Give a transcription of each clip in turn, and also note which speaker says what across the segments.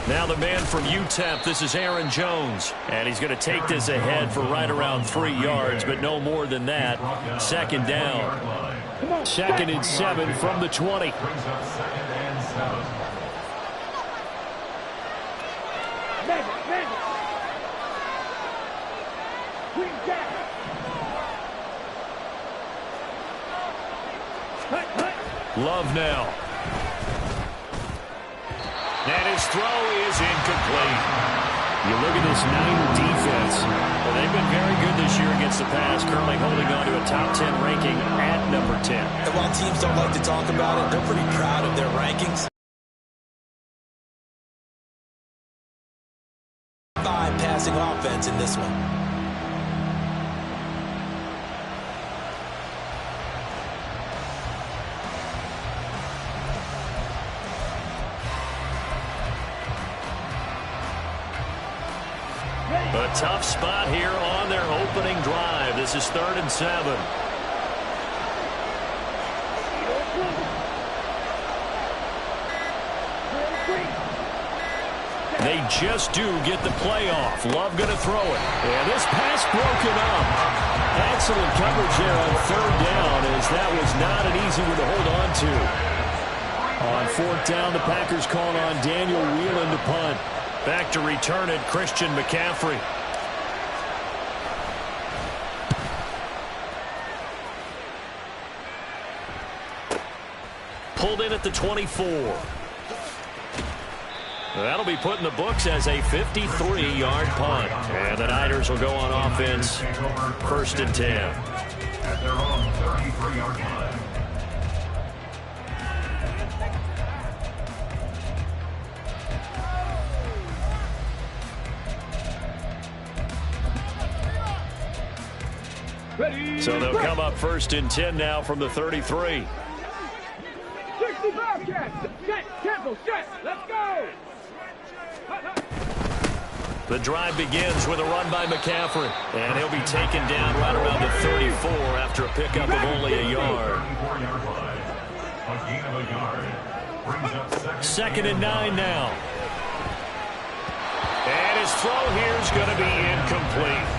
Speaker 1: Now the man from UTEP, this is Aaron Jones. And he's going to take this ahead for right around 3 yards, but no more than that. Second down. 2nd and 7 from the 20. Love now. And his throw is incomplete. You look at this Niner defense. Well, they've been very good this year against the pass, currently holding on to a top 10 ranking at number 10.
Speaker 2: And while teams don't like to talk about it, they're pretty proud of their rankings. 5 passing offense in this one.
Speaker 1: A tough spot here on their opening drive. This is 3rd and 7. They just do get the play off. Love going to throw it. And this pass broken up. Excellent coverage there on 3rd down, as that was not an easy one to hold on to. On 4th down, the Packers calling on Daniel Whelan to punt. Back to return it, Christian McCaffrey. Pulled in at the 24. That'll be put in the books as a 53-yard punt. And the Niners will go on offense, 1st and 10.
Speaker 3: At their own 33-yard line.
Speaker 1: So they'll come up 1st and 10 now from the 33.
Speaker 4: 65 Temple, let's go!
Speaker 1: The drive begins with a run by McCaffrey. And he'll be taken down right around the 34 after a pickup of only a yard. 2nd and 9 now. And his throw here is going to be incomplete.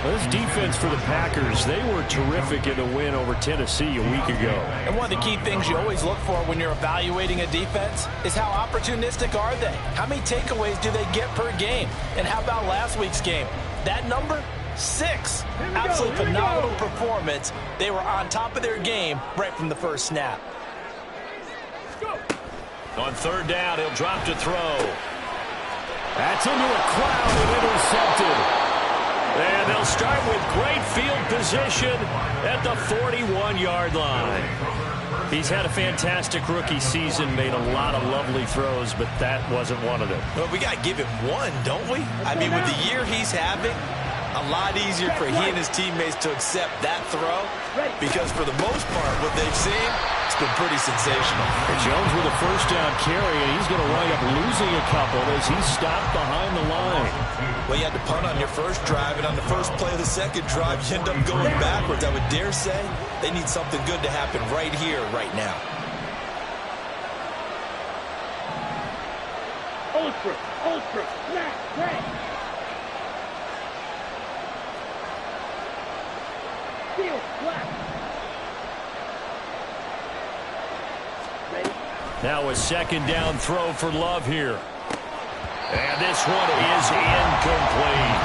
Speaker 1: Well, this defense for the Packers, they were terrific in the win over Tennessee a week ago.
Speaker 2: And one of the key things you always look for when you're evaluating a defense is how opportunistic are they? How many takeaways do they get per game? And how about last week's game? That number? 6. Absolutely phenomenal performance. They were on top of their game right from the first snap.
Speaker 1: On 3rd down, he'll drop to throw. That's into a crowd and intercepted. And they'll start with great field position at the 41-yard line. He's had a fantastic rookie season, made a lot of lovely throws, but that wasn't one of them.
Speaker 2: Well, we got to give him one, don't we? I mean, with the year he's having, a lot easier for he and his teammates to accept that throw, because for the most part, what they've seen, it's been pretty sensational.
Speaker 1: And Jones with a 1st down carry, and he's going to wind up losing a couple as he's stopped behind the line.
Speaker 2: Well, you had to punt on your first drive, and on the first play of the second drive, you end up going backwards. I would dare say they need something good to happen right here, right now.
Speaker 4: Ultra, snap, break. Field, flat.
Speaker 1: Now a 2nd down throw for Love here. And this one is incomplete.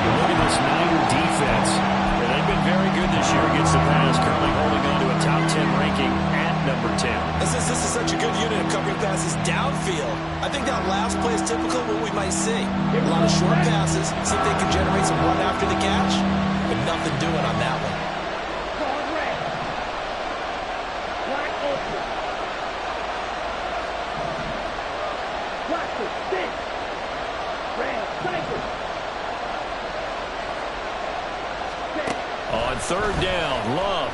Speaker 1: You look at this Niner defense. They've been very good this year against the pass, currently holding on to a top 10 ranking at number 10.
Speaker 2: This is such a good unit of covering passes downfield. I think that last play is typical of what we might see. A lot of short passes, see if they can generate some run after the catch, but nothing doing on that one.
Speaker 1: On 3rd down, Love.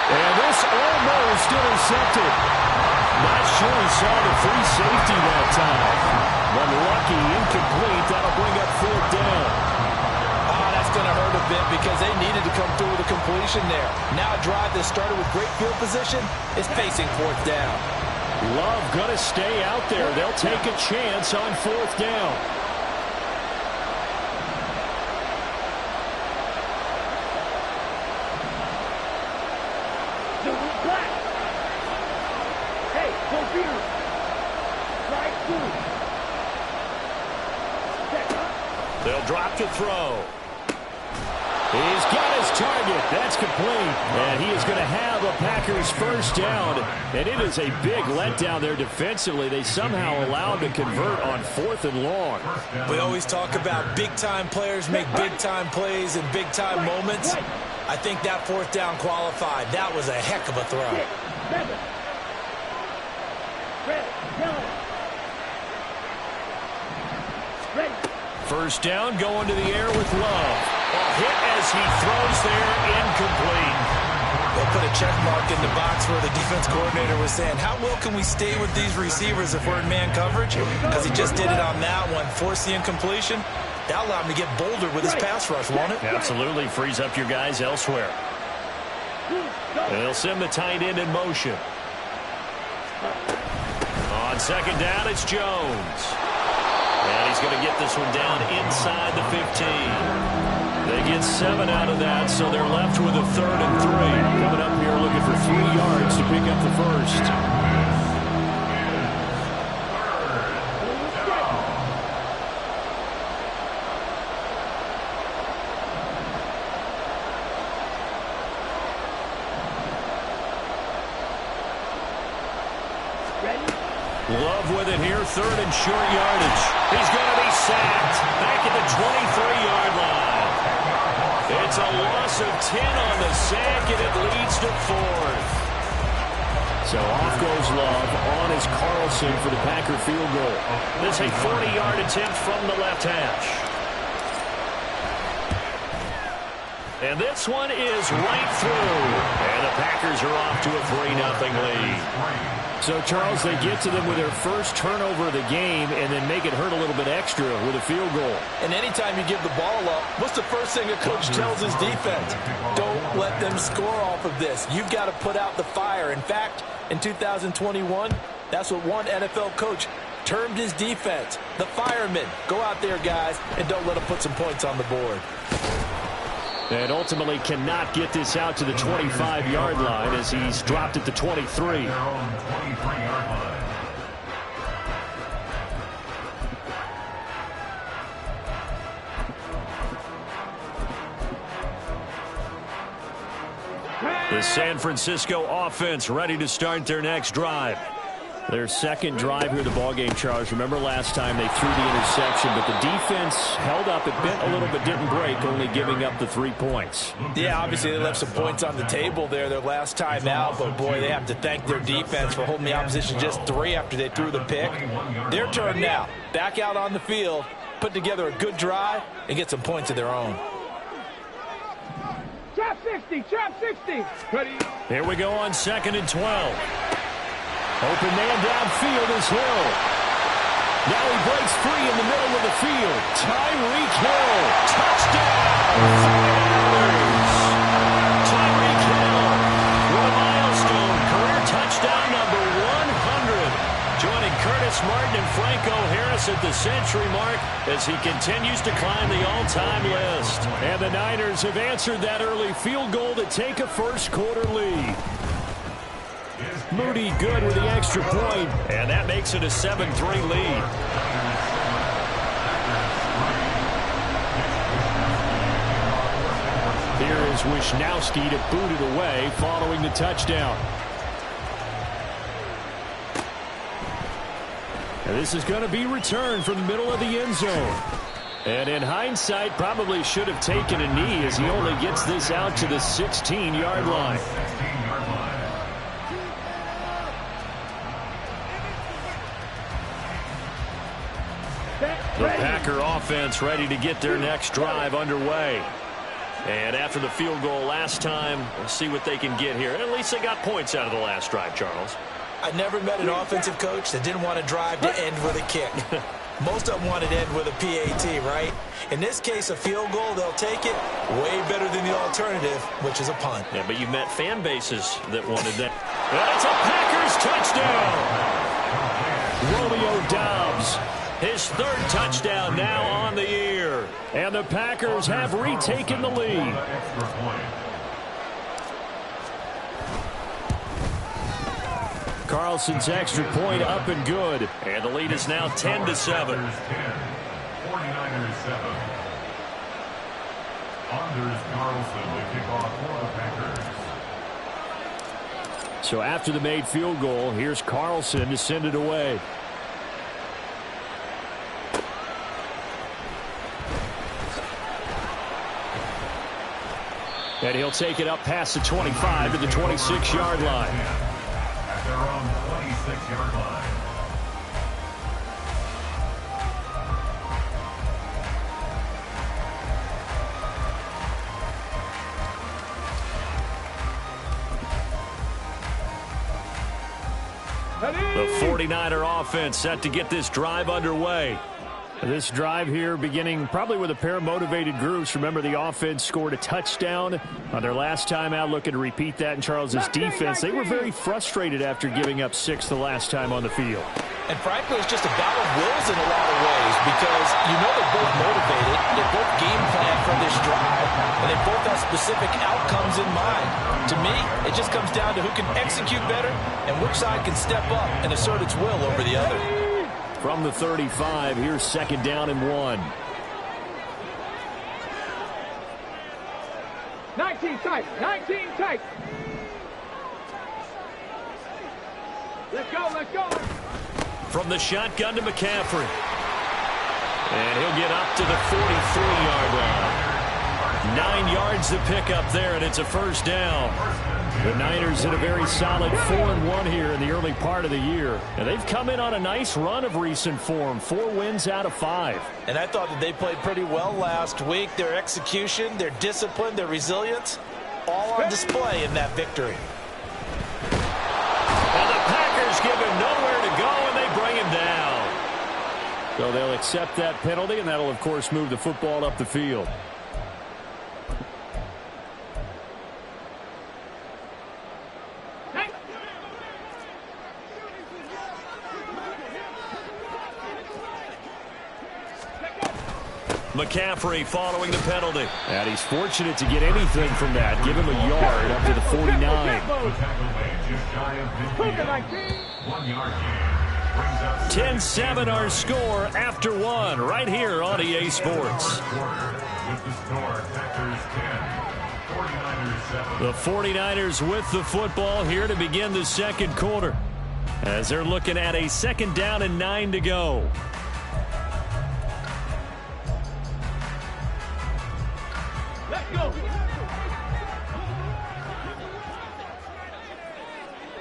Speaker 1: And this almost intercepted. Not sure he saw the free safety that time. But lucky, incomplete. That'll bring up 4th down.
Speaker 2: Oh, that's going to hurt a bit because they needed to come through with a completion there. Now a drive that started with great field position is facing fourth down.
Speaker 1: Love going to stay out there. They'll take a chance on fourth down.
Speaker 4: Hey, go beat him. Right through.
Speaker 1: They'll drop to throw. He's got his target. That's complete. And he is going to have a Packers first down. And it is a big letdown there defensively. They somehow allowed to convert on fourth and long.
Speaker 2: We always talk about big-time players make big-time plays in big-time moments. I think that fourth down qualified. That was a heck of a throw.
Speaker 4: 6, 7. Ready.
Speaker 1: First down, going to the air with Love. A hit as he throws there, incomplete.
Speaker 2: They'll put a check mark in the box where the defense coordinator was saying, how well can we stay with these receivers if we're in man coverage? Because he just did it on that one, forced the incompletion. That allowed him to get bolder with his pass rush, won't it?
Speaker 1: Absolutely, frees up your guys elsewhere. They'll send the tight end in motion. On second down, it's Jones. And he's going to get this one down inside the 15. They get 7 out of that, so they're left with a 3rd and 3. Coming up here looking for 3 yards to pick up the first. Love with it here, 3rd and short yardage. He's going to be sacked back at the 23-yard line. It's a loss of 10 on the sack, and it leads to 4th. So off goes Love. On is Carlson for the Packer field goal. This is a 40-yard attempt from the left hash. And this one is right through. And the Packers are off to a 3-0 lead. So, Charles, they get to them with their first turnover of the game and then make it hurt a little bit extra with a field goal.
Speaker 2: And anytime you give the ball up, what's the first thing a coach tells his defense? Don't let them score off of this. You've got to put out the fire. In fact, in 2021, that's what one NFL coach termed his defense, the firemen. Go out there, guys, and don't let them put some points on the board.
Speaker 1: And ultimately cannot get this out to the 25-yard line as he's dropped at the 23. The San Francisco offense ready to start their next drive. Their second drive here of the ballgame, Charles. Remember last time they threw the interception, but the defense held up. It bent a little bit, didn't break, only giving up the 3 points.
Speaker 2: Yeah, obviously they left some points on the table there their last time out, but boy, they have to thank their defense for holding the opposition just 3 after they threw the pick. Their turn now. Back out on the field, put together a good drive, and get some points of their own.
Speaker 4: Trap 60, trap 60. Ready.
Speaker 1: Here we go on 2nd and 12. Open man downfield is Hill. Now he breaks free in the middle of the field. Tyreek Hill. Touchdown. 49ers. Tyreek Hill with a milestone. Career touchdown number 100. Joining Curtis Martin and Franco Harris at the century mark as he continues to climb the all-time list. And the Niners have answered that early field goal to take a first-quarter lead. Moody good with the extra point, and that makes it a 7-3 lead. Here is Wisnowski to boot it away following the touchdown. And this is going to be returned from the middle of the end zone. And in hindsight, probably should have taken a knee as he only gets this out to the 16-yard line. The Packer offense ready to get their next drive underway. And after the field goal last time, we'll see what they can get here. At least they got points out of the last drive, Charles.
Speaker 2: I never met an offensive coach that didn't want to drive to end with a kick. Most of them want it end with a PAT, right? In this case, a field goal, they'll take it. Way better than the alternative, which is a punt.
Speaker 1: Yeah, but you met fan bases that wanted that. That's a Packers touchdown. Romeo Doubs, his third touchdown now on the year. And the Packers have retaken the lead. Carlson's extra point up and good. And the lead is now 10-7.
Speaker 3: 49ers 7. Anders Carlson to kick off for the Packers.
Speaker 1: So after the made field goal, here's Carlson to send it away. And he'll take it up past the 25 to the 26-yard line.
Speaker 3: At their own 26-yard line.
Speaker 1: The 49er offense set to get this drive underway. This drive here beginning probably with a pair of motivated groups. Remember, the offense scored a touchdown on their last time out, looking to repeat that in Charles's defense. They were very frustrated after giving up 6 the last time on the field.
Speaker 2: And frankly, it's just a battle of wills in a lot of ways because you know they're both motivated, they're both game planned for this drive, and they both have specific outcomes in mind. To me, it just comes down to who can execute better and which side can step up and assert its will over the other.
Speaker 1: From the 35, here's 2nd down and 1.
Speaker 4: 19 tight. 19 tight. Let's go. Let's go.
Speaker 1: From the shotgun to McCaffrey. And he'll get up to the 43-yard line. 9 yards to pick up there, and it's a first down. The Niners in a very solid 4-1 here in the early part of the year. And they've come in on a nice run of recent form. 4 wins out of 5.
Speaker 2: And I thought that they played pretty well last week. Their execution, their discipline, their resilience, all on display in that victory.
Speaker 1: And the Packers give him nowhere to go, and they bring him down. So they'll accept that penalty, and that'll, of course, move the football up the field. McCaffrey following the penalty. And he's fortunate to get anything from that. Give him a yard up to the 49.
Speaker 3: The tackle made just shy of midfield. 1 yard gain.
Speaker 1: 10-7 our score after 1 right here on EA Sports.
Speaker 3: With the score, Packers 10, 49ers 7.
Speaker 1: The 49ers with the football here to begin the second quarter, as they're looking at a 2nd down and 9 to go.
Speaker 4: Let's go.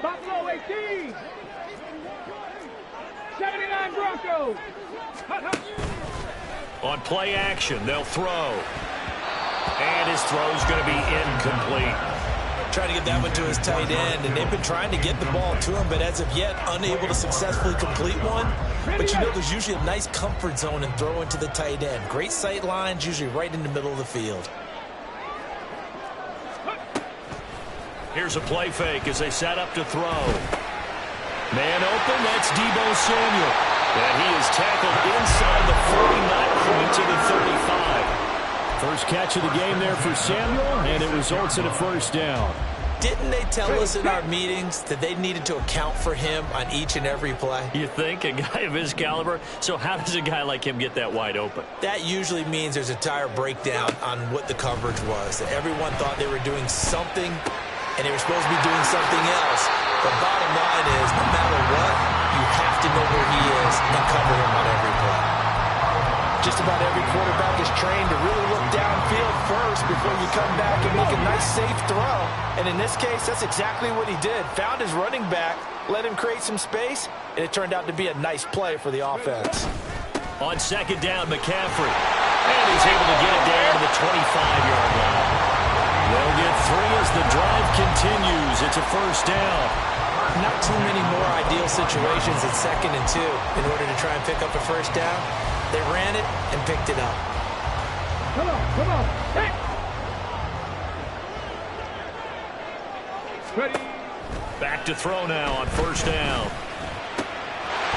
Speaker 4: Buffalo 18. 79 Broncos.
Speaker 1: On play action, they'll throw. And his throw's going to be incomplete.
Speaker 2: Trying to get that one to his tight end, and they've been trying to get the ball to him, but as of yet, unable to successfully complete one. But you know, there's usually a nice comfort zone in throwing to the tight end. Great sight lines, usually right in the middle of the field.
Speaker 1: Here's a play fake as they set up to throw. Man open, that's Deebo Samuel. And he is tackled inside the 40, not quite to the 35. First catch of the game there for Samuel, and it results in a first down.
Speaker 2: Didn't they tell us in our meetings that they needed to account for him on each and every play?
Speaker 1: You think? A guy of his caliber? So how does a guy like him get that wide open?
Speaker 2: That usually means there's a entire breakdown on what the coverage was. That everyone thought they were doing something, and they were supposed to be doing something else. The bottom line is, no matter what, you have to know where he is and cover him on every play. Just about every quarterback is trained to really look downfield first before you come back and make a nice, safe throw. And in this case, that's exactly what he did. Found his running back, let him create some space, and it turned out to be a nice play for the offense.
Speaker 1: On 2nd down, McCaffrey. And he's able to get it down to the 25-yard line. They'll get 3 as the drive continues goes. It's a first down.
Speaker 2: Not too many more ideal situations at 2nd and 2 in order to try and pick up a first down. They ran it and picked it up.
Speaker 4: Come on, come on. Hey. Ready.
Speaker 1: Back to throw now on first down.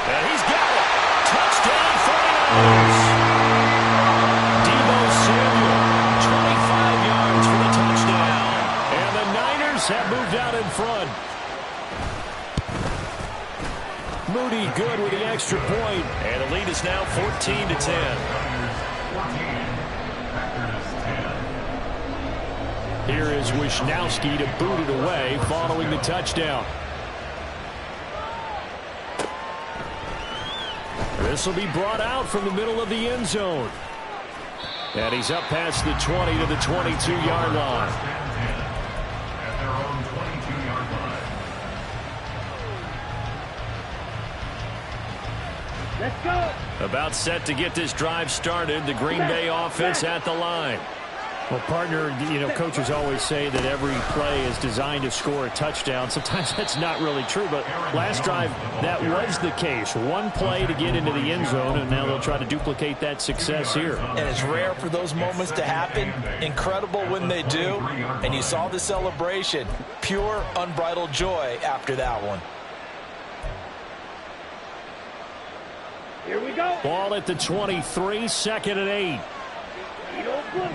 Speaker 1: And he's got it. Touchdown 49ers. Deebo Samuel, 25 yards for the touchdown. And the Niners have moved out in front. Moody good with the extra point. And the lead is now 14-10. Here is Wisnowski to boot it away following the touchdown. This will be brought out from the middle of the end zone. And he's up past the 20 to the 22-yard line.
Speaker 3: At their own 22-yard line.
Speaker 4: Let's go.
Speaker 1: About set to get this drive started. The Green Bay offense at the line.
Speaker 5: Well, partner, coaches always say that every play is designed to score a touchdown. Sometimes that's not really true, but last drive, that was the case. One play to get into the end zone, and now they'll try to duplicate that success here.
Speaker 2: And it's rare for those moments to happen. Incredible when they do. And you saw the celebration. Pure, unbridled joy after that one.
Speaker 4: Here we go.
Speaker 1: Ball at the 23, 2nd and 8.
Speaker 4: You don't blue.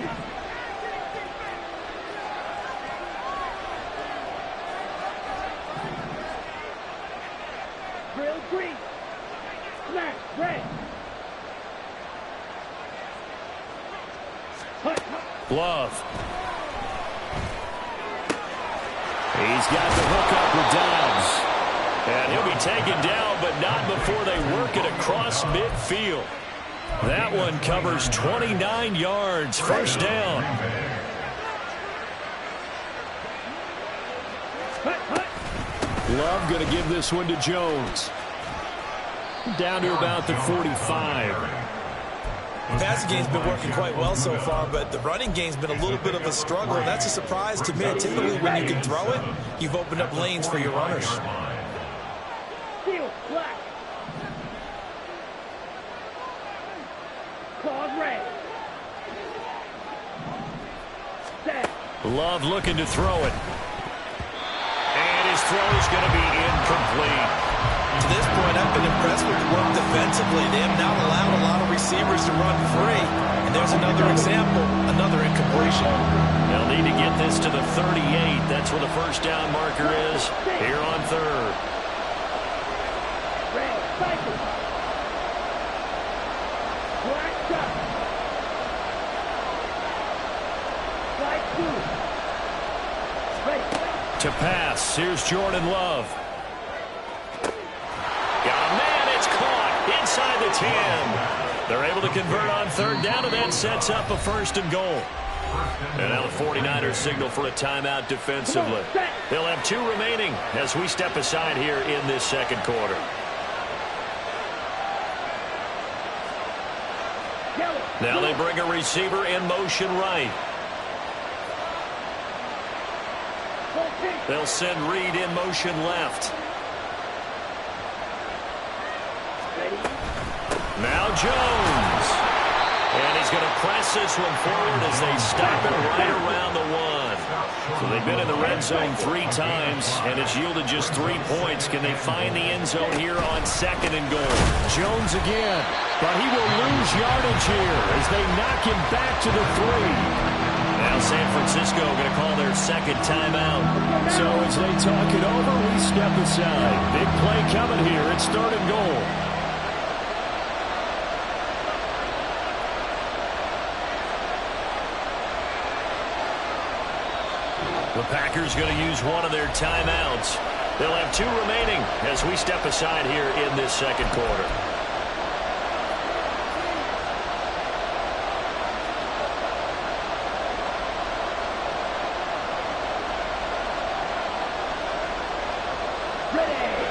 Speaker 4: Grill green. Smash red.
Speaker 1: Love. He's got the hook up with Dobbs. And he'll be taken down, but not before they work it across midfield. That one covers 29 yards. First down. Love going to give this one to Jones. Down to about the 45.
Speaker 2: The passing game's been working quite well so far, but the running game's been a little bit of a struggle, and that's a surprise to me. Typically, when you can throw it, you've opened up lanes for your runners.
Speaker 4: Steel black. Claws red. Set.
Speaker 1: Love looking to throw it. And his throw is going to be incomplete.
Speaker 2: To this point, I've been impressed with the work defensively. They have now allowed a lot of receivers to run free. And there's another example, another incompletion.
Speaker 1: They'll need to get this to the 38. That's where the first down marker is here on third.
Speaker 4: Red cycle. Black shot. White two. Ready.
Speaker 1: To pass, here's Jordan Love. Yeah, man, it's caught inside the 10. They're able to convert on third down, and that sets up a first and goal. And now the 49ers signal for a timeout defensively. They'll have 2 remaining as we step aside here in this second quarter. Now they bring a receiver in motion right. They'll send Reed in motion left. Now Jones. And he's going to press this one forward as they stop it right around the 1. So they've been in the red zone 3 times, and it's yielded just 3 points. Can they find the end zone here on 2nd and goal?
Speaker 5: Jones again, but he will lose yardage here as they knock him back to the 3.
Speaker 1: Now San Francisco going to call their second timeout.
Speaker 5: So as they talk it over, we step aside. Big play coming here. It's 3rd and goal.
Speaker 1: The Packers going to use one of their timeouts. They'll have 2 remaining as we step aside here in this second quarter.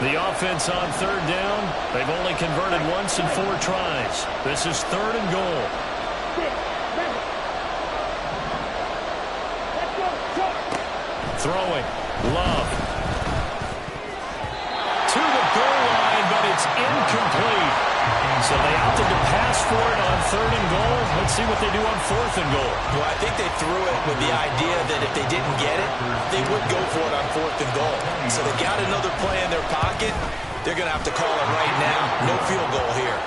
Speaker 1: The offense on third down, they've only converted once in 4 tries. This is 3rd and goal. Throwing. Love. To the goal line, but it's incomplete. So they opted to pass for it on 3rd and goal. Let's see what they do on 4th and goal.
Speaker 2: Well, I think they threw it with the idea that if they didn't get it, they would go for it on 4th and goal. So they got another play in their pocket. They're going to have to call it right now. No field goal here.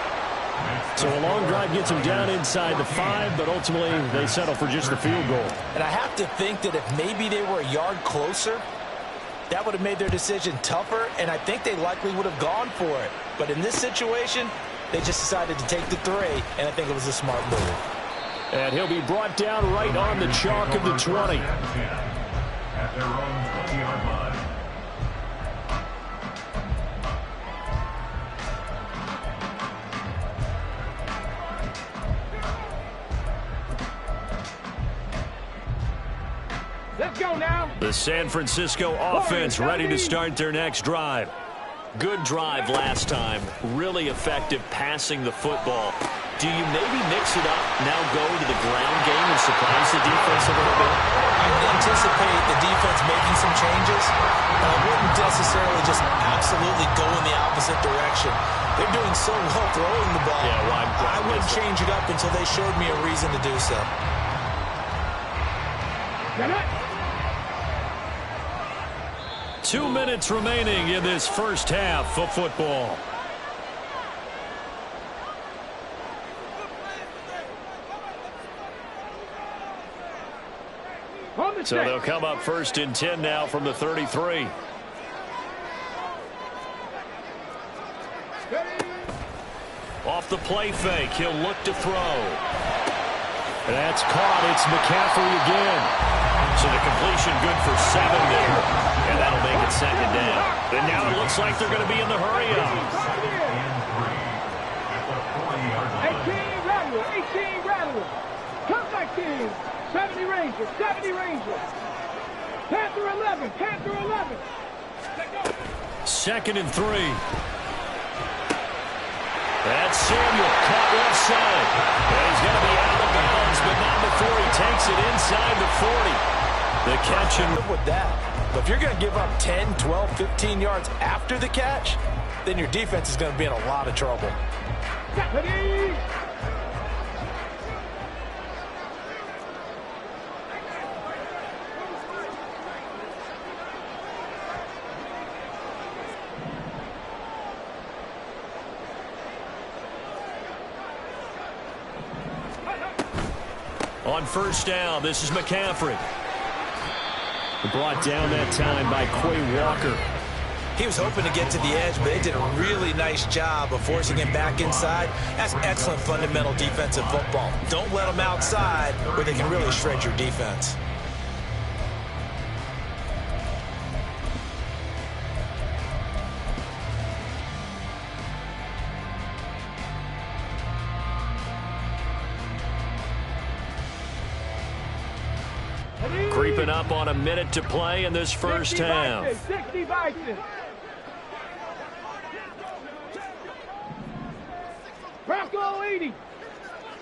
Speaker 5: So a long drive gets them down inside the 5, but ultimately they settle for just the field goal.
Speaker 2: And I have to think that if maybe they were a yard closer, that would have made their decision tougher, and I think they likely would have gone for it. But in this situation, they just decided to take the 3, and I think it was a smart move.
Speaker 5: And he'll be brought down right on the chalk of the 20.
Speaker 3: At their own 20-yard line.
Speaker 4: Let's go now.
Speaker 1: The San Francisco offense ready to start their next drive. Good drive last time. Really effective passing the football. Do you maybe mix it up, now go to the ground game and surprise the defense a little bit?
Speaker 2: I anticipate the defense making some changes. I wouldn't necessarily just absolutely go in the opposite direction. They're doing so well throwing the ball.
Speaker 1: Yeah, well,
Speaker 2: I wouldn't change it up until they showed me a reason to do so.
Speaker 4: Get it.
Speaker 1: 2 minutes remaining in this first half of football. So they'll come up 1st and 10 now from the 33. Off the play fake, he'll look to throw.
Speaker 5: That's caught. It's McCaffrey again.
Speaker 1: So the completion good for 7 there. And that'll make it 2nd down. And now it looks like they're going to be in the hurry-up.
Speaker 4: 18 Rattle, 18 Rattle. Comeback team, 70 Rangers, 70 Rangers. Panther 11, Panther 11.
Speaker 1: 2nd and 3. That's Samuel, caught left side. And he's going to be out of bounds, but not before he takes it inside the 40. The catch and
Speaker 2: with that. But if you're going to give up 10, 12, 15 yards after the catch, then your defense is going to be in a lot of trouble.
Speaker 4: Ready?
Speaker 1: on 1st down, this is McCaffrey.
Speaker 5: Brought down that time by Quay Walker.
Speaker 2: He was hoping to get to the edge, but they did a really nice job of forcing him back inside. That's excellent fundamental defensive football. Don't let them outside where they can really shred your defense.
Speaker 1: Creeping up on a minute to play in this first half.
Speaker 4: 60 Bison. Bronco 80.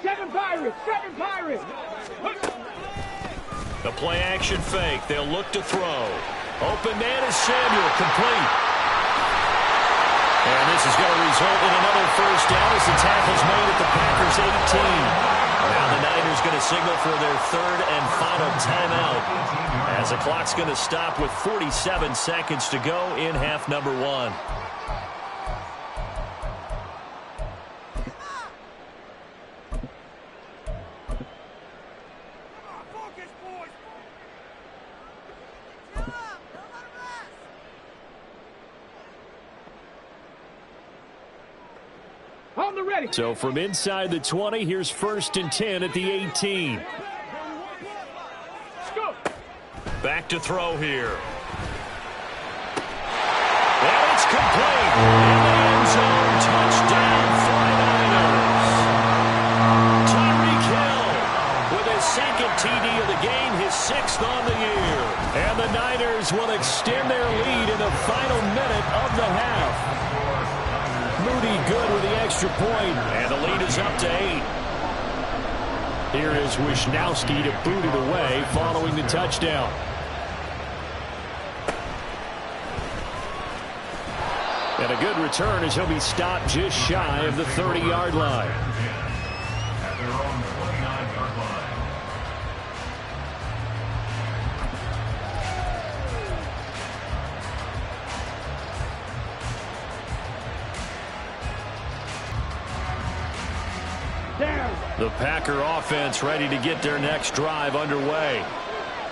Speaker 4: 7 Pirates. 7 Pirates.
Speaker 1: The play action fake. They'll look to throw. Open man is Samuel. Complete. And this is going to result in another first down as the tackle's made at the Packers' 18. Now the Niners going to signal for their 3rd and final timeout as the clock's going to stop with 47 seconds to go in half number 1.
Speaker 5: So from inside the 20, here's 1st and 10 at the 18.
Speaker 1: Back to throw here. And it's complete. In the end zone, touchdown 49ers. Tyreek Hill with his 2nd TD of the game, his 6th on the year. And the Niners will extend their lead in the final minute of the half. Moody good with the extra point, and the lead is up to 8. Here is Wishnowski to boot it away following the touchdown.
Speaker 5: And a good return as he'll be stopped just shy of the 30-yard line.
Speaker 3: At their own 29-yard line.
Speaker 5: The Packer offense ready to get their next drive underway.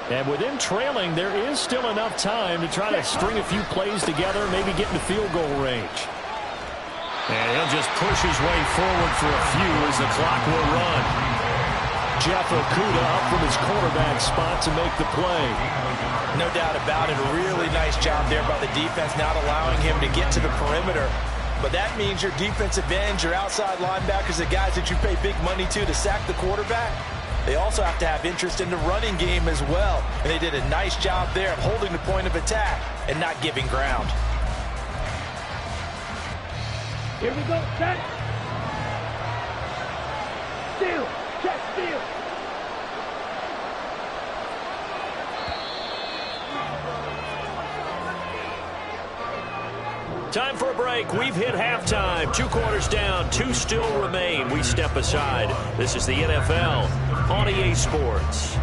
Speaker 5: And with them trailing, there is still enough time to try to string a few plays together, maybe get into field goal range. And he'll just push his way forward for a few as the clock will run. Jeff Okudah up from his quarterback spot to make the play.
Speaker 2: No doubt about it. A really nice job there by the defense, not allowing him to get to the perimeter. But that means your defensive ends, your outside linebackers, the guys that you pay big money to sack the quarterback, they also have to have interest in the running game as well. And they did a nice job there of holding the point of attack and not giving ground.
Speaker 4: Here we go, set. Steal, check, steal.
Speaker 1: Time for a break. We've hit halftime. 2 quarters down. 2 still remain. We step aside. This is the NFL on EA Sports.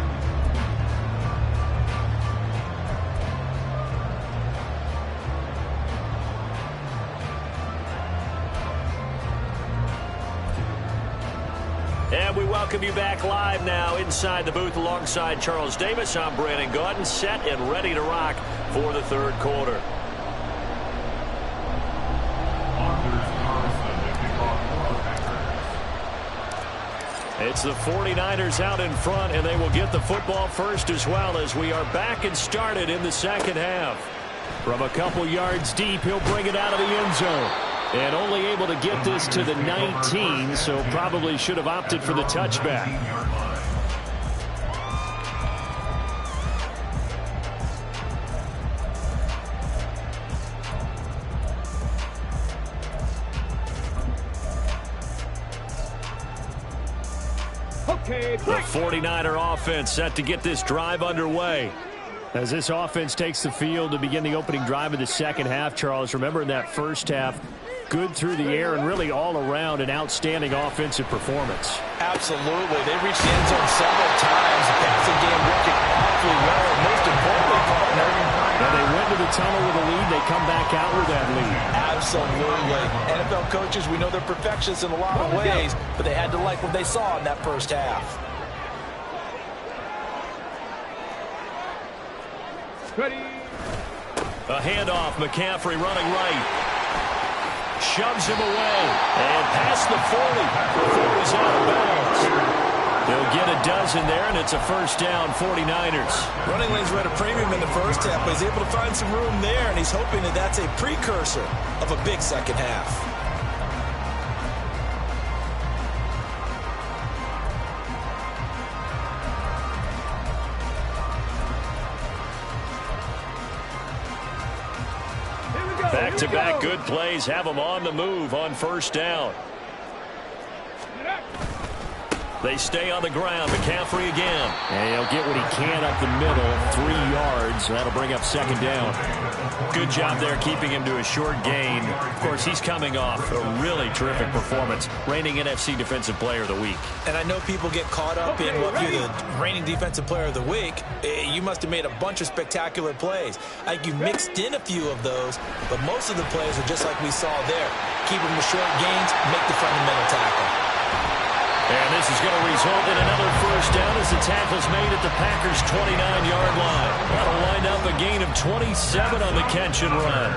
Speaker 1: And we welcome you back live now inside the booth alongside Charles Davis. I'm Brandon Gaudin, set and ready to rock for the third quarter. It's the 49ers out in front, and they will get the football first as well as we are back and started in the second half. From a couple yards deep, he'll bring it out of the end zone. And only able to get this to the 19, so probably should have opted for the touchback. The 49er offense set to get this drive underway. As this offense takes the field to begin the opening drive of the second half, Charles, remember in that first half, good through the air and really all around an outstanding offensive performance.
Speaker 2: Absolutely. They reached the end zone several times. The passing game working awfully well. And most importantly, partner,
Speaker 5: now they went to the tunnel with a lead. They come back out with that lead.
Speaker 2: Absolutely. NFL coaches, we know they're perfectionists in a lot of ways, but they had to like what they saw in that first half.
Speaker 4: Ready.
Speaker 1: A handoff. McCaffrey running right. Shoves him away. And past the 40 before he's out of bounds. They'll get a dozen there, and it's a first down, 49ers.
Speaker 2: Running lanes were at a premium in the first half, but he's able to find some room there, and he's hoping that that's a precursor of a big second half.
Speaker 1: Back-to-back good plays have them on the move on first down. They stay on the ground. McCaffrey again.
Speaker 5: And he'll get what he can up the middle, 3 yards. That'll bring up second down.
Speaker 1: Good job there keeping him to a short gain. Of course, he's coming off a really terrific performance, reigning NFC Defensive Player of the Week.
Speaker 2: And I know people get caught up in what you're the reigning Defensive Player of the Week. You must have made a bunch of spectacular plays. I think you mixed in a few of those, but most of the plays are just like we saw there. Keep them to short gains, make the fundamental tackle.
Speaker 1: And this is going to result in another first down as the tackle's made at the Packers' 29-yard line. That'll wind up a gain of 27 on the catch and run.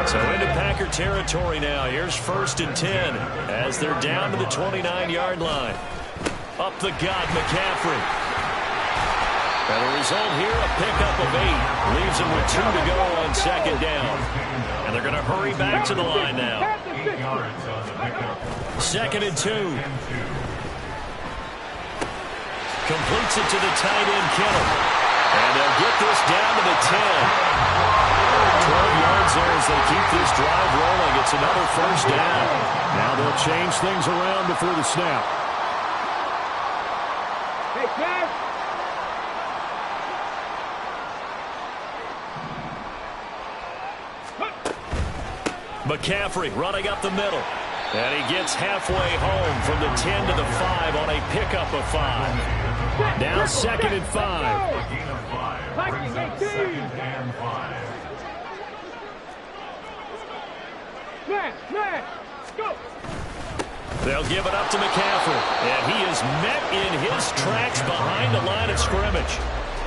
Speaker 1: So into Packer territory now. Here's 1st and 10 as they're down to the 29-yard line. Up the gut, McCaffrey. And the result here, a pickup of 8. Leaves him with 2 to go on second down. And they're going to hurry back to the line now.
Speaker 3: 8 yards on the pickup.
Speaker 1: 2nd and 2. Completes it to the tight end, Kittle. And they'll get this down to the 10. 12 yards there as they keep this drive rolling. It's another first down.
Speaker 5: Now they'll change things around before the snap.
Speaker 4: Hey, Cash.
Speaker 1: McCaffrey running up the middle. And he gets halfway home from the 10 to the 5 on a pickup of 5. Now 2nd and 5.
Speaker 4: Go.
Speaker 1: They'll give it up to McCaffrey. And he is met in his tracks behind the line of scrimmage.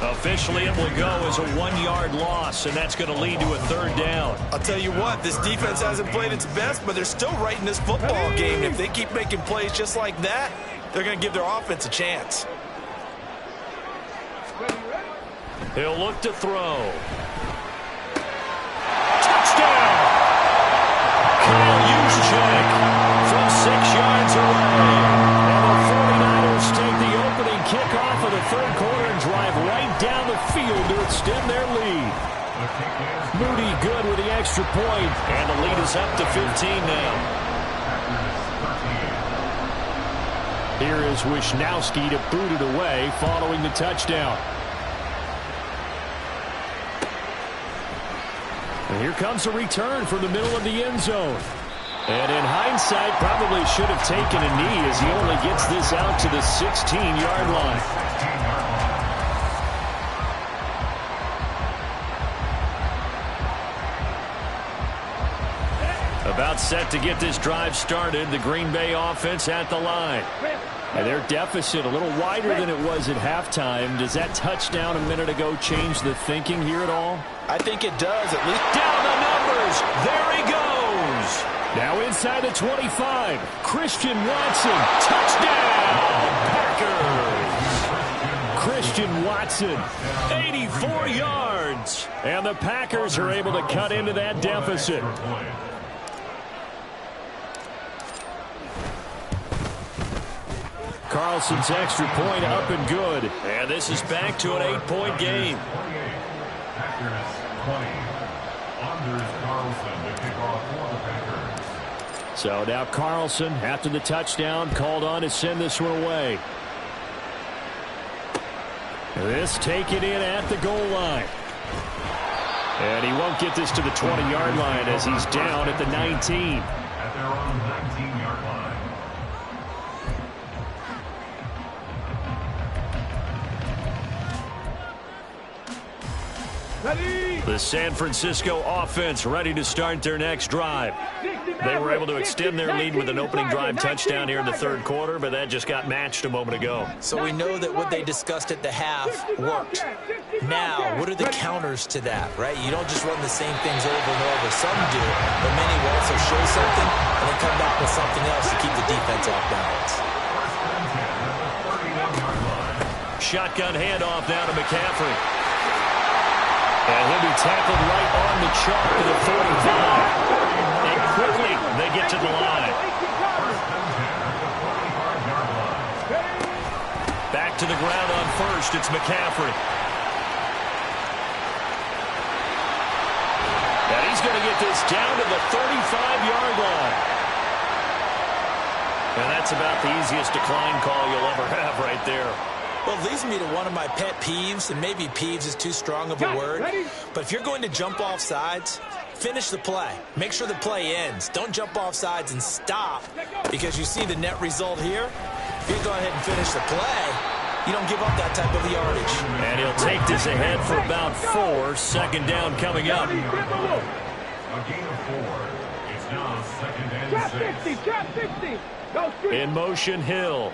Speaker 1: Officially, it will go as a 1-yard loss, and that's going to lead to a 3rd down.
Speaker 2: I'll tell you what, this defense hasn't played its best, but they're still right in this football game. If they keep making plays just like that, they're going to give their offense a chance.
Speaker 1: He'll look to throw. Touchdown! Kyle Juszczyk from 6 yards away. And the 49ers take the opening kickoff of the 3rd quarter and drive right down the field to extend their lead. Moody good with the extra point, and the lead is up to 15 now. Here is Wisnowski to boot it away following the touchdown. And here comes a return from the middle of the end zone. And in hindsight, probably should have taken a knee as he only gets this out to the 16-yard line. About set to get this drive started, the Green Bay offense at the line. And their deficit a little wider than it was at halftime. Does that touchdown a minute ago change the thinking here at all?
Speaker 2: I think it does, at least.
Speaker 1: Down the numbers. There he goes. Now inside the 25. Christian Watson. Touchdown. Packers. Christian Watson. 84 yards. And the Packers are able to cut into that deficit. Carlson's extra point up and good. And this is back to an 8-point game. So now Carlson, after the touchdown, called on to send this one away. This taken in at the goal line. And he won't get this to the 20-yard line as he's down at the 19.
Speaker 3: At their own 19-yard line.
Speaker 1: The San Francisco offense ready to start their next drive. They were able to extend their lead with an opening drive touchdown here in the 3rd quarter, but that just got matched a moment ago.
Speaker 2: So we know that what they discussed at the half worked. Now, what are the counters to that, right? You don't just run the same things over and over. Some do, but many will also show something and then come back with something else to keep the defense off balance.
Speaker 1: Shotgun handoff now to McCaffrey. And he'll be tackled right on the chalk to the 45. And quickly they get to the line. Back to the ground on first. It's McCaffrey. And he's going to get this down to the 35-yard line. And that's about the easiest decline call you'll ever have right there.
Speaker 2: Well, it leads me to one of my pet peeves, and maybe peeves is too strong of a word. But if you're going to jump off sides, finish the play. Make sure the play ends. Don't jump off sides and stop because you see the net result here. If you go ahead and finish the play, you don't give up that type of yardage.
Speaker 1: And he'll take this ahead for about 4. 2nd down coming up.
Speaker 3: A gain of 4. It's now 2nd and 6.
Speaker 4: Trap 60. Go street.
Speaker 1: In motion, Hill.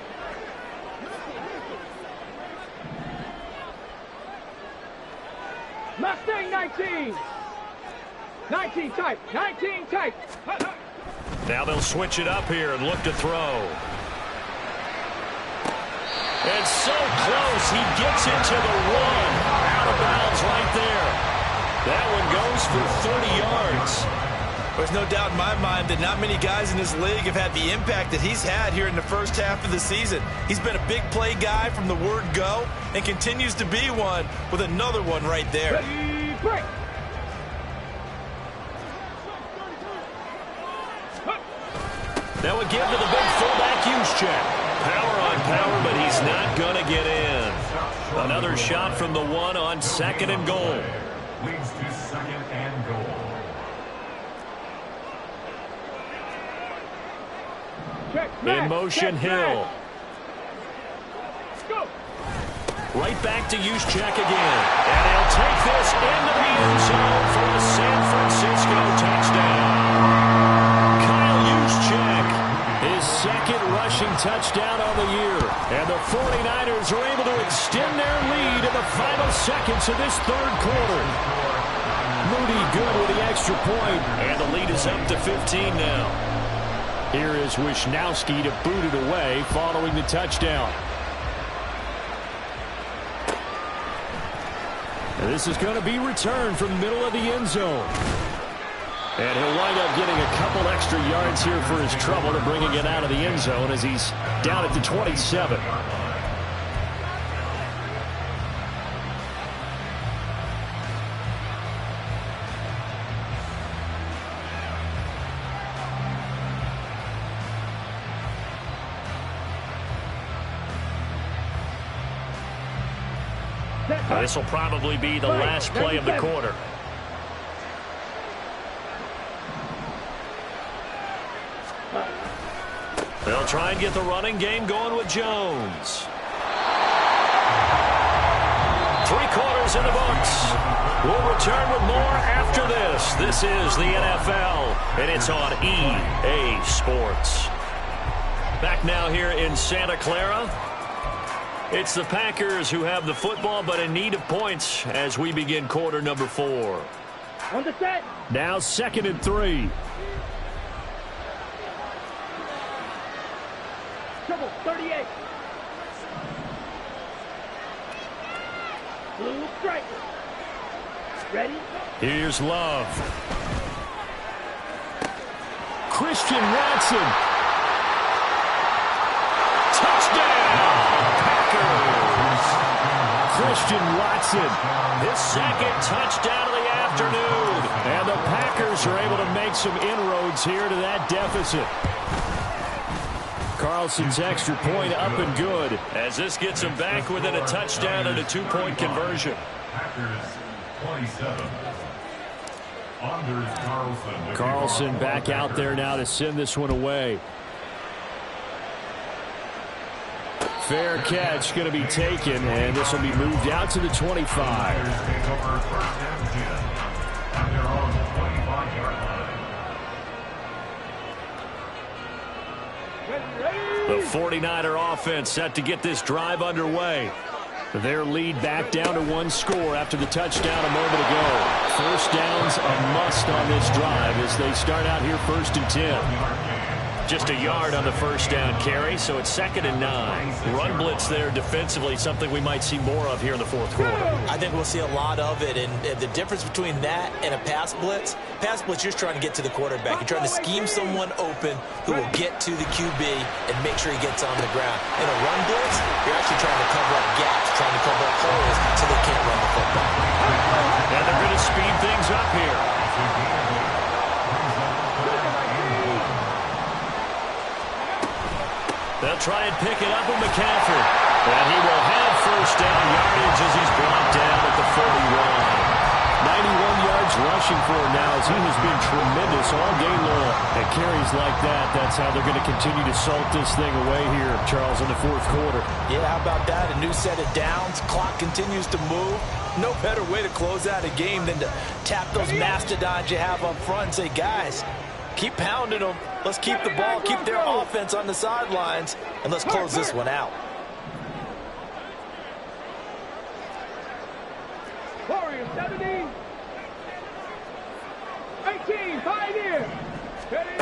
Speaker 4: Mustang 19. 19 tight. 19 tight.
Speaker 1: Now they'll switch it up here and look to throw. And so close, he gets into the 1. Out of bounds right there. That one goes for 30 yards.
Speaker 2: There's no doubt in my mind that not many guys in this league have had the impact that he's had here in the first half of the season. He's been a big play guy from the word go and continues to be one with another one right there.
Speaker 4: Ready, break.
Speaker 1: That would give to the big fullback Juszczyk. Power on power, but he's not going to get in. Another shot from the 1 on 2nd and goal.
Speaker 3: Leads to 2nd and goal.
Speaker 1: In motion, Hill. Right back to Juszczyk again. And he'll take this into the end zone for a San Francisco touchdown. Kyle Juszczyk, his second rushing touchdown on the year. And the 49ers are able to extend their lead in the final seconds of this third quarter. Moody good with the extra point. And the lead is up to 15 now. Here is Wisnowski to boot it away following the touchdown. And this is going to be returned from the middle of the end zone. And he'll wind up getting a couple extra yards here for his trouble to bringing it out of the end zone as he's down at the 27. This will probably be the last play of the quarter. They'll try and get the running game going with Jones. 3 quarters in the books. We'll return with more after this. This is the NFL, and it's on EA Sports. Back now here in Santa Clara. It's the Packers who have the football, but in need of points as we begin quarter number 4.
Speaker 4: On the set.
Speaker 5: Now 2nd and 3.
Speaker 4: Trouble, 38. Blue strike. Ready?
Speaker 5: Here's Love. Christian Watson. Touchdown! Christian Watson, his second touchdown of the afternoon. And the Packers are able to make some inroads here to that deficit. Carlson's extra point up and good. As this gets him back within a touchdown and a 2-point conversion.
Speaker 3: Packers 27. Anders Carlson.
Speaker 5: Carlson back out there now to send this one away. Fair catch going to be taken, and this will be moved out to the 25. The 49er offense set to get this drive underway. Their lead back down to 1 score after the touchdown a moment ago. First down's a must on this drive as they start out here 1st and 10. Just a yard on the first down carry, so it's 2nd and 9. Run blitz there defensively, something we might see more of here in the 4th quarter.
Speaker 2: I think we'll see a lot of it, and the difference between that and a pass blitz, you're trying to get to the quarterback. You're trying to scheme someone open who will get to the QB and make sure he gets on the ground. In a run blitz, you're actually trying to cover up gaps, trying to cover up holes so they can't run the football.
Speaker 1: And they're going to speed things up here. They'll try and pick it up with McCaffrey. And he will have first down yardage as he's brought down at the 41. 91 yards rushing for him now as he has been tremendous all game long. At carries like that, that's how they're going to continue to salt this thing away here, Charles, in the 4th quarter.
Speaker 2: Yeah, how about that? A new set of downs. Clock continues to move. No better way to close out a game than to tap those mastodons you have up front and say, guys, keep pounding them. Let's keep the ball, keep their offense on the sidelines, and let's close this one out.
Speaker 4: Warriors 17. 18, Pioneer. Ready?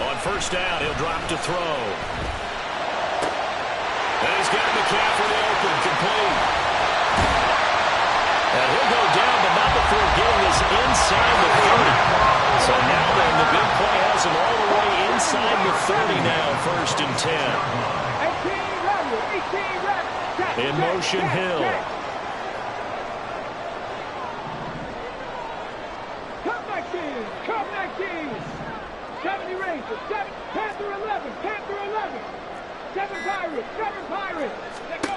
Speaker 1: On first down, he'll drop to throw. And he's got McCaffrey open, complete. And he'll go down, but not before getting this inside the 30. So now then, the big play has him all the way inside the 30 now, 1st and 10. In motion, Hill.
Speaker 4: Come 19. 70 Rangers. 7 Panther 11. Panther 11. 7 Pirates. 7 Pirates. Let's go.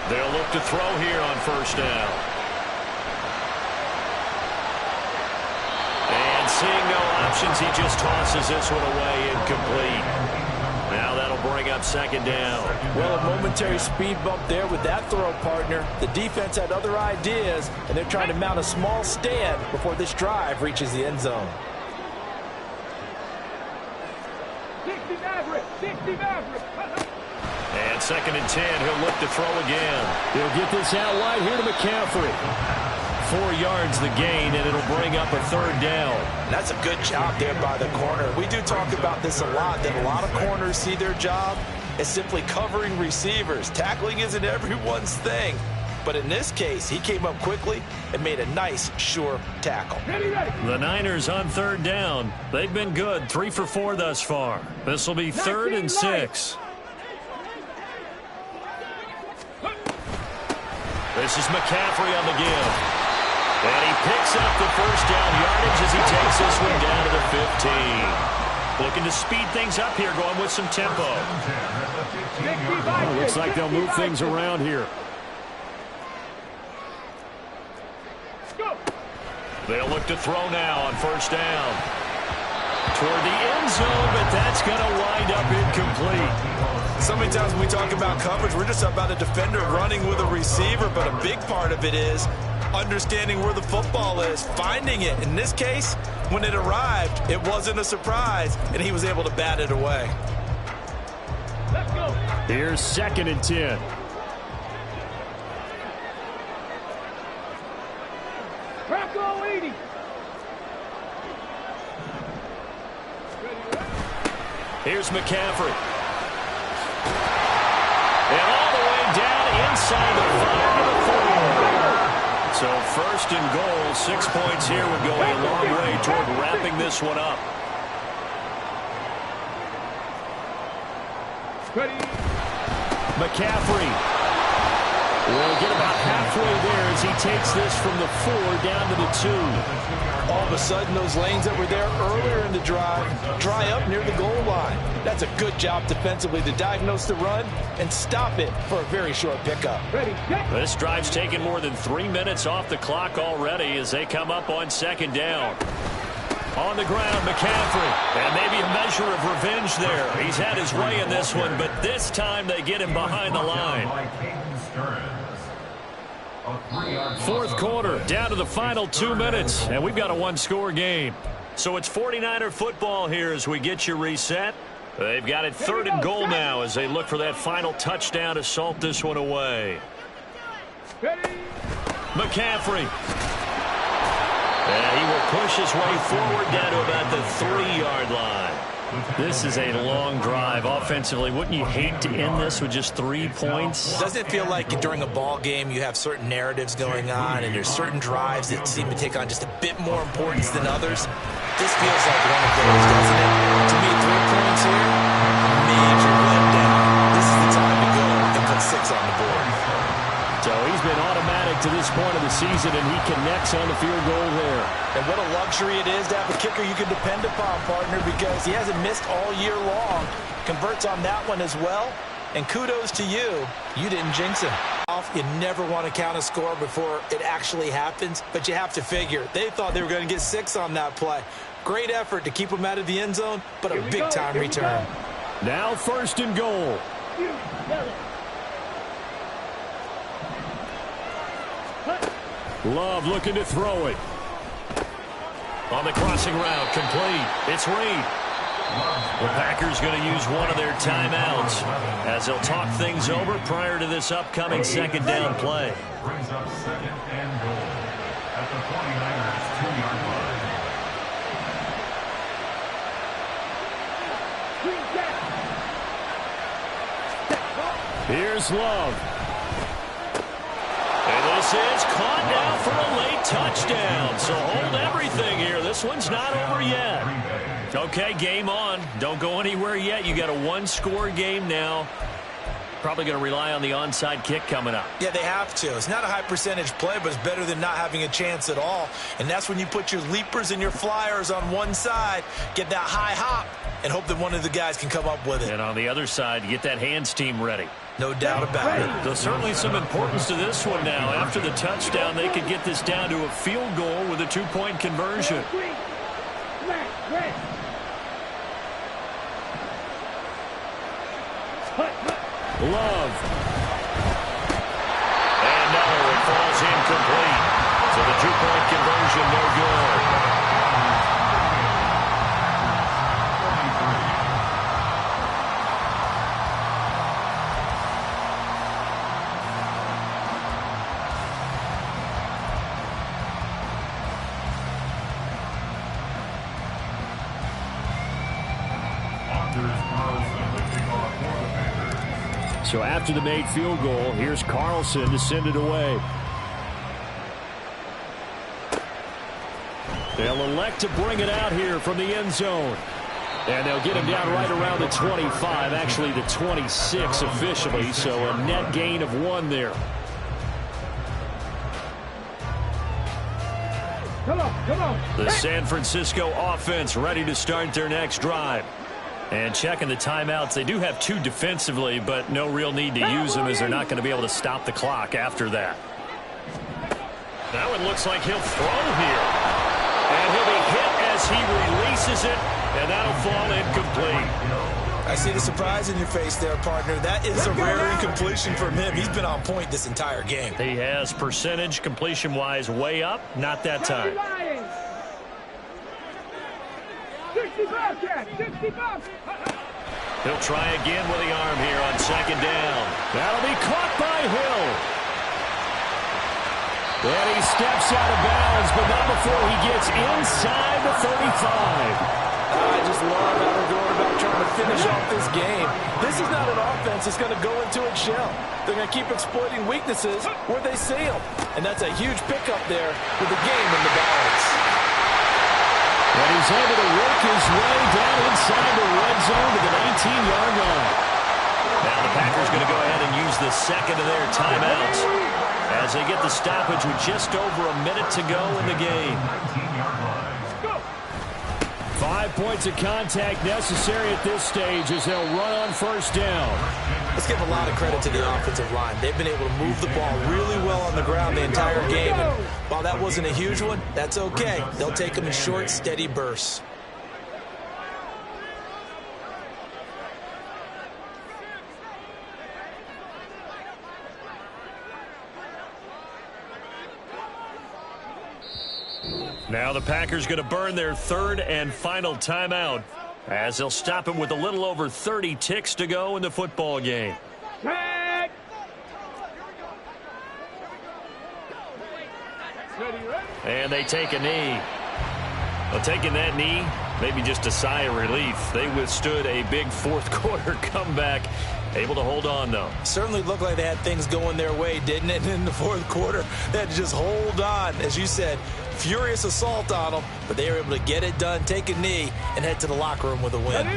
Speaker 1: They'll look to throw here on first down. And seeing no options, he just tosses this one away incomplete. bring up second down.
Speaker 2: Well, a momentary speed bump there with that throw, partner. The defense had other ideas, and they're trying to mount a small stand before this drive reaches the end zone.
Speaker 4: 60 Maverick, 60 Maverick.
Speaker 1: And second and 10, he'll look to throw again.
Speaker 5: He'll get this out wide here to McCaffrey.
Speaker 1: 4 yards the gain, and it'll bring up a third down.
Speaker 2: That's a good job there by the corner. We do talk about this a lot, that a lot of corners see their job as simply covering receivers. Tackling isn't everyone's thing. But in this case, he came up quickly and made a nice, sure tackle.
Speaker 1: The Niners on third down. They've been good, 3 for 4 thus far. This will be 3rd and 6. This is McCaffrey on the give. And he picks up the first down yardage as he takes this one down to the 15. Looking to speed things up here, going with some tempo.
Speaker 5: Looks like they'll move things around here.
Speaker 1: They'll look to throw now on first down. Toward the end zone, but that's going to wind up incomplete.
Speaker 2: So many times when we talk about coverage, we're just about a defender running with a receiver, but a big part of it is understanding where the football is, finding it. In this case, when it arrived, it wasn't a surprise, and he was able to bat it away.
Speaker 4: Let's go.
Speaker 5: Here's second and 10.
Speaker 4: Bronco 80.
Speaker 1: Here's McCaffrey. And all the way down inside the 5 to the 4. So first and goal, 6 points here would go a long way toward wrapping this one up.
Speaker 5: McCaffrey will get about halfway there as he takes this from the 4 down to the 2.
Speaker 2: All of a sudden, those lanes that were there earlier in the drive dry up near the goal line. That's a good job defensively to diagnose the run and stop it for a very short pickup.
Speaker 1: This drive's taken more than 3 minutes off the clock already as they come up on second down. On the ground, McCaffrey. And maybe a measure of revenge there. He's had his way in this one, but this time they get him behind the line. Fourth quarter, down to the final 2 minutes, and we've got a one-score game. So it's 49er football here as we get you reset. They've got it 3rd and goal now as they look for that final touchdown to salt this one away. McCaffrey. And he will push his way forward down to about the 3-yard line.
Speaker 5: This is a long drive offensively. Wouldn't you hate to end this with just 3 points?
Speaker 2: Doesn't it feel like during a ball game you have certain narratives going on and there's certain drives that seem to take on just a bit more importance than others? This feels like one of those, doesn't it? To me, 3 points here, major letdown. This is the time to go and put 6 on the board.
Speaker 5: So he's been automatic to this point of the season, and he connects on the field goal there.
Speaker 2: And what a luxury it is to have a kicker you can depend upon, partner, because he hasn't missed all year long. Converts on that one as well. And kudos to you. You didn't jinx him. You never want to count a score before it actually happens, but you have to figure. They thought they were going to get 6 on that play. Great effort to keep him out of the end zone, but a big-time return.
Speaker 5: Now 1st and goal. Love looking to throw it.
Speaker 1: On the crossing route, complete. It's Reed. The Packers going to use one of their timeouts as they'll talk things over prior to this upcoming second down play.
Speaker 3: Brings up 2nd and goal at the 49ers 2-yard line.
Speaker 5: Here's Love.
Speaker 1: And this is caught now for a late touchdown. So hold everything here. This one's not over yet. Okay, game on. Don't go anywhere yet. You got a one-score game now. Probably going to rely on the onside kick coming up.
Speaker 2: Yeah, they have to. It's not a high percentage play, but it's better than not having a chance at all. And that's when you put your leapers and your flyers on one side, get that high hop, and hope that one of the guys can come up with it.
Speaker 1: And on the other side, get that hands team ready.
Speaker 2: No doubt about it.
Speaker 1: There's certainly some importance to this one now. After the touchdown, they could get this down to a field goal with a 2-point conversion. Love. And no, it falls incomplete. So the two-point conversion, no good. So after the made field goal, here's Carlson to send it away. They'll elect to bring it out here from the end zone. And they'll get him down right around the 25, actually the 26 officially, so a net gain of 1 there.
Speaker 4: Come on.
Speaker 1: The San Francisco offense ready to start their next drive. And checking the timeouts, they do have 2 defensively, but no real need to use them as they're not going to be able to stop the clock after that. Now it looks like he'll throw here. And he'll be hit as he releases it, and that'll fall incomplete.
Speaker 2: I see the surprise in your face there, partner. That is a rare incompletion from him. He's been on point this entire game.
Speaker 1: He has percentage completion-wise way up, not that time.
Speaker 4: 65.
Speaker 1: He'll try again with the arm here on second down. That'll be caught by Hill. And he steps out of bounds, but not before he gets inside the 35.
Speaker 2: I just love how they're going about trying to finish off this game. This is not an offense that's going to go into its shell. They're going to keep exploiting weaknesses where they see them. And that's a huge pickup there with the game in the balance.
Speaker 1: And he's able to work his way down inside the red zone to the 19-yard line. Now the Packers going to go ahead and use the second of their timeouts as they get the stoppage with just over a minute to go in the game. 5 points of contact necessary at this stage as they'll run on first down.
Speaker 2: Let's give a lot of credit to the offensive line. They've been able to move the ball really well on the ground the entire game. And while that wasn't a huge one, that's okay. They'll take them in short, steady bursts.
Speaker 1: Now the Packers going to burn their third and final timeout as they'll stop him with a little over 30 ticks to go in the football game. And they take a knee. Well, taking that knee, maybe just a sigh of relief. They withstood a big fourth quarter comeback. Able to hold on, though.
Speaker 2: Certainly looked like they had things going their way, didn't it? And in the fourth quarter, they had to just hold on. As you said, furious assault on them, but they were able to get it done, take a knee, and head to the locker room with a win.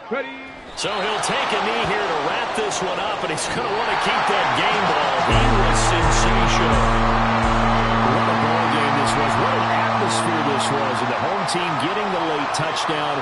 Speaker 4: Ready.
Speaker 1: So he'll take a knee here to wrap this one up, and he's going to want to keep that game ball. He was sensational. What a ball game this was. What an atmosphere this was. And the home team getting the late touchdown.